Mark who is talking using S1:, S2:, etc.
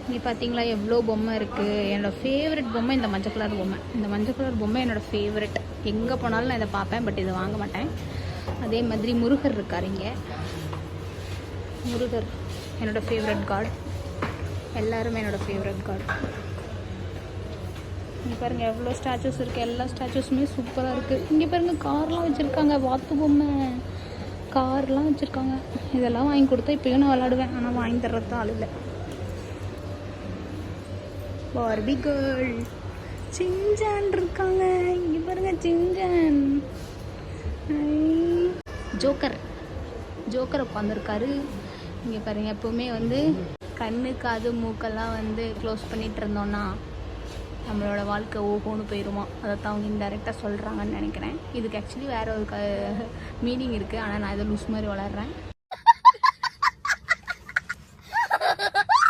S1: இங்கே பார்த்தீங்களா எவ்வளோ பொம்மை இருக்குது. என்னோடய ஃபேவரட் பொம்மை இந்த மஞ்சள் கலர் பொம்மை. இந்த மஞ்சள் கலர் பொம்மை என்னோடய ஃபேவரெட். எங்கே போனாலும் நான் இதை பார்ப்பேன், பட் இதை வாங்க மாட்டேன். அதே மாதிரி முருகர் இருக்கார் இங்கே. முருகர் என்னோடய ஃபேவரட் காட். எல்லாருமே என்னோடய ஃபேவரட் காட். இங்கே பாருங்கள் எவ்வளோ ஸ்டாச்சூஸ் இருக்குது. எல்லா ஸ்டாச்சூஸுமே சூப்பராக இருக்குது. இங்கே பாருங்கள் கார்லாம் வச்சுருக்காங்க. வாத்து பொம்மை கார்லாம் வச்சுருக்காங்க. இதெல்லாம் வாங்கி கொடுத்தா இப்போயும் நான் விளாடுவேன். ஆனால் வாங்கி தர்றது ஆள் இல்லை. பார்பி கேர்ள் சின்சான் இருக்காங்க. இங்கே பாருங்கள் சின்சான். ஜோக்கர் உட்காந்துருக்காரு. இங்கே பாருங்கள் எப்போவுமே வந்து கண்ணு காது மூக்கெல்லாம் வந்து க்ளோஸ் பண்ணிகிட்டு இருந்தோன்னா நம்மளோட வாழ்க்கை ஓஹோன்னு போயிடுமா. அதை தான் அவங்க இன்டெரக்டாக சொல்கிறாங்கன்னு நினைக்கிறேன். இதுக்கு ஆக்சுவலி வேறு ஒரு மீனிங் இருக்குது. ஆனால் நான் இதை லூஸ் மாதிரி வளர்கிறேன்.